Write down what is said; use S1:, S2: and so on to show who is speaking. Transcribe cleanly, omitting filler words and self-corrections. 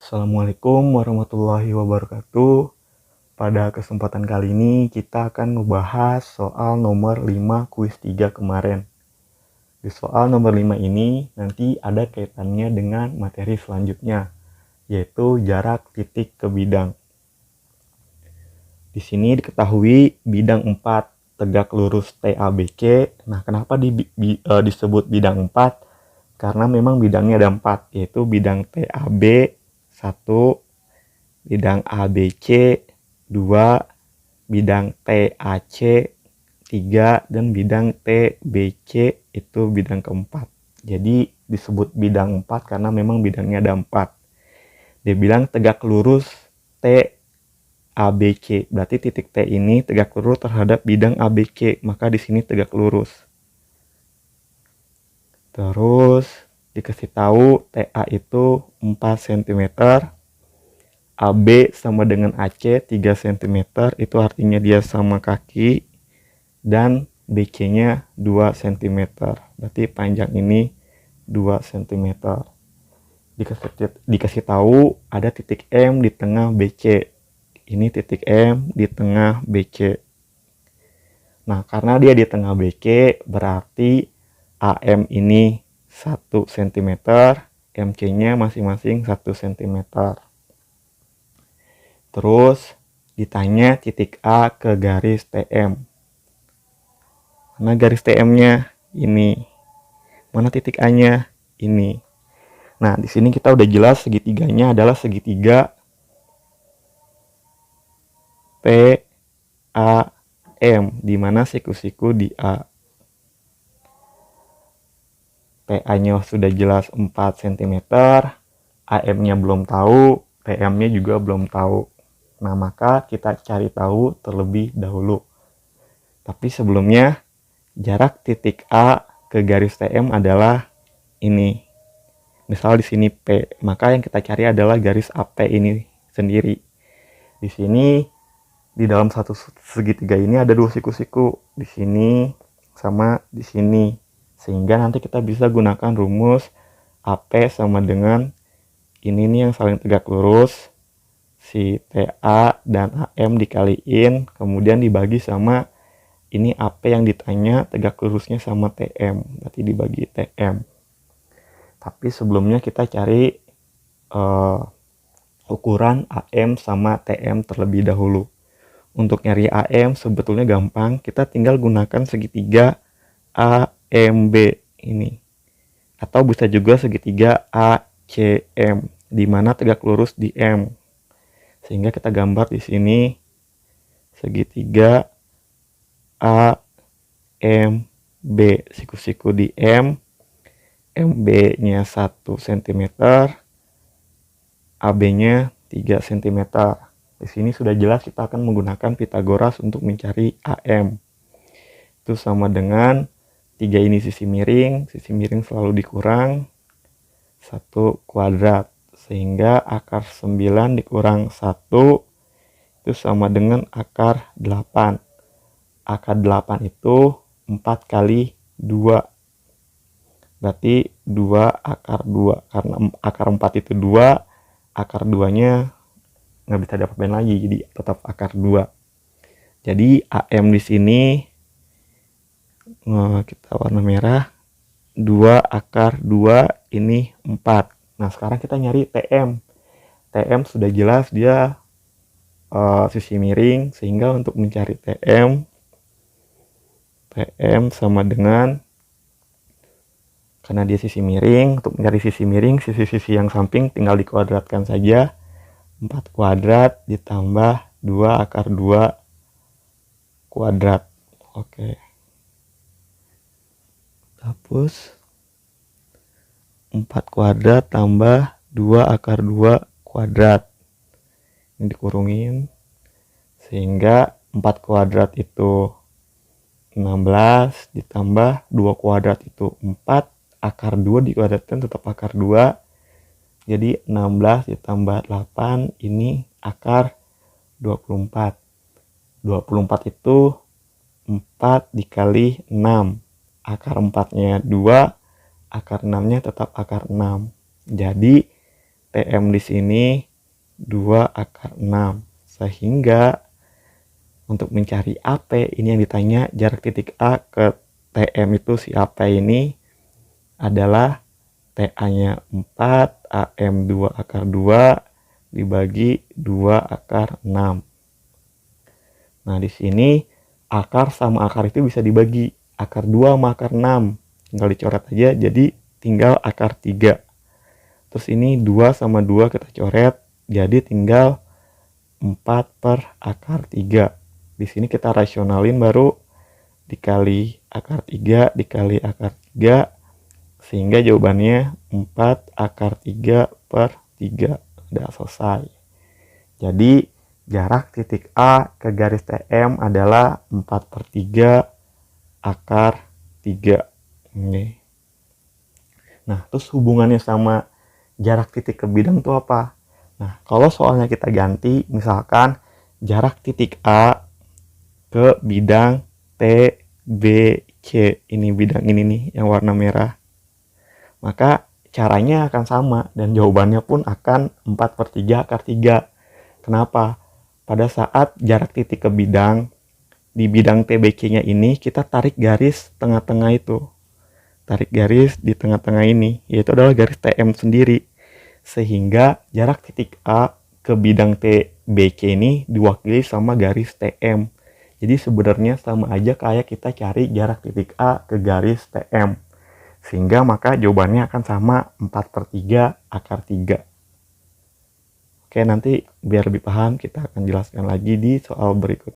S1: Assalamualaikum warahmatullahi wabarakatuh. Pada kesempatan kali ini kita akan membahas soal nomor 5 kuis 3 kemarin. Di soal nomor 5 ini nanti ada kaitannya dengan materi selanjutnya, yaitu jarak titik ke bidang. Di sini diketahui bidang 4 tegak lurus TABC. Nah, kenapa disebut bidang 4? Karena memang bidangnya ada 4, yaitu bidang TAB 1, bidang ABC 2, bidang TAC 3, dan bidang TBC itu bidang keempat. Jadi disebut bidang 4 karena memang bidangnya ada 4. Dia bilang tegak lurus TABC, berarti titik T ini tegak lurus terhadap bidang ABC, maka di sini tegak lurus. Terus dikasih tahu TA itu 4 cm, AB sama dengan AC 3 cm, itu artinya dia sama kaki, dan BC-nya 2 cm, berarti panjang ini 2 cm. Dikasih tahu ada titik M di tengah BC. Ini titik M di tengah BC. Nah, karena dia di tengah BC, berarti AM ini 1 cm, MC-nya masing-masing 1 cm. Terus ditanya titik A ke garis TM. Mana garis TM-nya? Ini. Mana titik A-nya? Ini. Nah, di sini kita udah jelas segitiganya adalah segitiga PAM, di mana siku-siku di A. PA-nya sudah jelas 4 cm, AM-nya belum tahu, TM-nya juga belum tahu. Nah, maka kita cari tahu terlebih dahulu. Tapi sebelumnya, jarak titik A ke garis TM adalah ini. Misal di sini P, maka yang kita cari adalah garis AP ini sendiri. Di sini, di dalam satu segitiga ini ada dua siku-siku, di sini sama di sini. Sehingga nanti kita bisa gunakan rumus AP sama dengan ini nih yang saling tegak lurus, si TA dan AM dikaliin, kemudian dibagi sama ini AP yang ditanya tegak lurusnya sama TM, berarti dibagi TM. Tapi sebelumnya kita cari ukuran AM sama TM terlebih dahulu. Untuk nyari AM sebetulnya gampang, kita tinggal gunakan segitiga AMB ini. Atau bisa juga segitiga ACM, di mana tegak lurus di M. Sehingga kita gambar di sini segitiga AMB, siku-siku di M, MB-nya 1 cm, AB-nya 3 cm. Di sini sudah jelas kita akan menggunakan Pitagoras untuk mencari AM. Itu sama dengan 3 ini sisi miring selalu dikurang 1 kuadrat. Sehingga akar 9 dikurang 1 itu sama dengan akar 8. Akar 8 itu 4 kali 2. Berarti 2 akar 2. Karena akar 4 itu 2, akar 2-nya nggak bisa diapa-apain lagi, jadi tetap akar 2. Jadi AM di sini kita warna merah, 2 akar 2 ini 4. Nah, sekarang kita nyari TM. TM sudah jelas dia sisi miring, sehingga untuk mencari TM sama dengan, karena dia sisi miring, untuk mencari sisi miring, sisi-sisi yang samping tinggal dikuadratkan saja. 4 kuadrat ditambah 2 akar 2 kuadrat. Oke. Hapus. 4 kuadrat tambah 2 akar 2 kuadrat. Ini dikurungin. Sehingga 4 kuadrat itu 16 ditambah 2 kuadrat itu 4. Akar 2 dikuadratkan tetap akar 2. Jadi 16 ditambah 8 ini akar 24. 24 itu 4 dikali 6. Akar 4-nya 2, akar 6-nya tetap akar 6. Jadi TM di sini 2 akar 6. Sehingga untuk mencari AP, ini yang ditanya jarak titik A ke TM itu si AP ini adalah TA-nya 4, AM 2 akar 2 dibagi 2 akar 6. Nah, di sini akar sama akar itu bisa dibagi. Akar 2 sama akar 6. Tinggal dicoret aja, jadi tinggal akar 3. Terus ini 2 sama 2 kita coret, jadi tinggal 4 per akar 3. Di sini kita rasionalin baru dikali akar 3 dikali akar 3, sehingga jawabannya 4 akar 3 per 3. Udah selesai. Jadi jarak titik A ke garis TM adalah 4 per 3 akar 3. Oke. Nah, terus hubungannya sama jarak titik ke bidang itu apa? Nah, kalau soalnya kita ganti, misalkan jarak titik A ke bidang T, B, C. Ini bidang ini nih yang warna merah. Maka caranya akan sama dan jawabannya pun akan 4 per 3 akar 3. Kenapa? Pada saat jarak titik ke bidang, di bidang TBC-nya ini kita tarik garis tengah-tengah itu. Tarik garis di tengah-tengah ini, yaitu adalah garis TM sendiri. Sehingga jarak titik A ke bidang TBC ini diwakili sama garis TM. Jadi sebenarnya sama aja kayak kita cari jarak titik A ke garis TM. Sehingga maka jawabannya akan sama 4 per 3 akar 3. Oke, nanti biar lebih paham kita akan jelaskan lagi di soal berikutnya.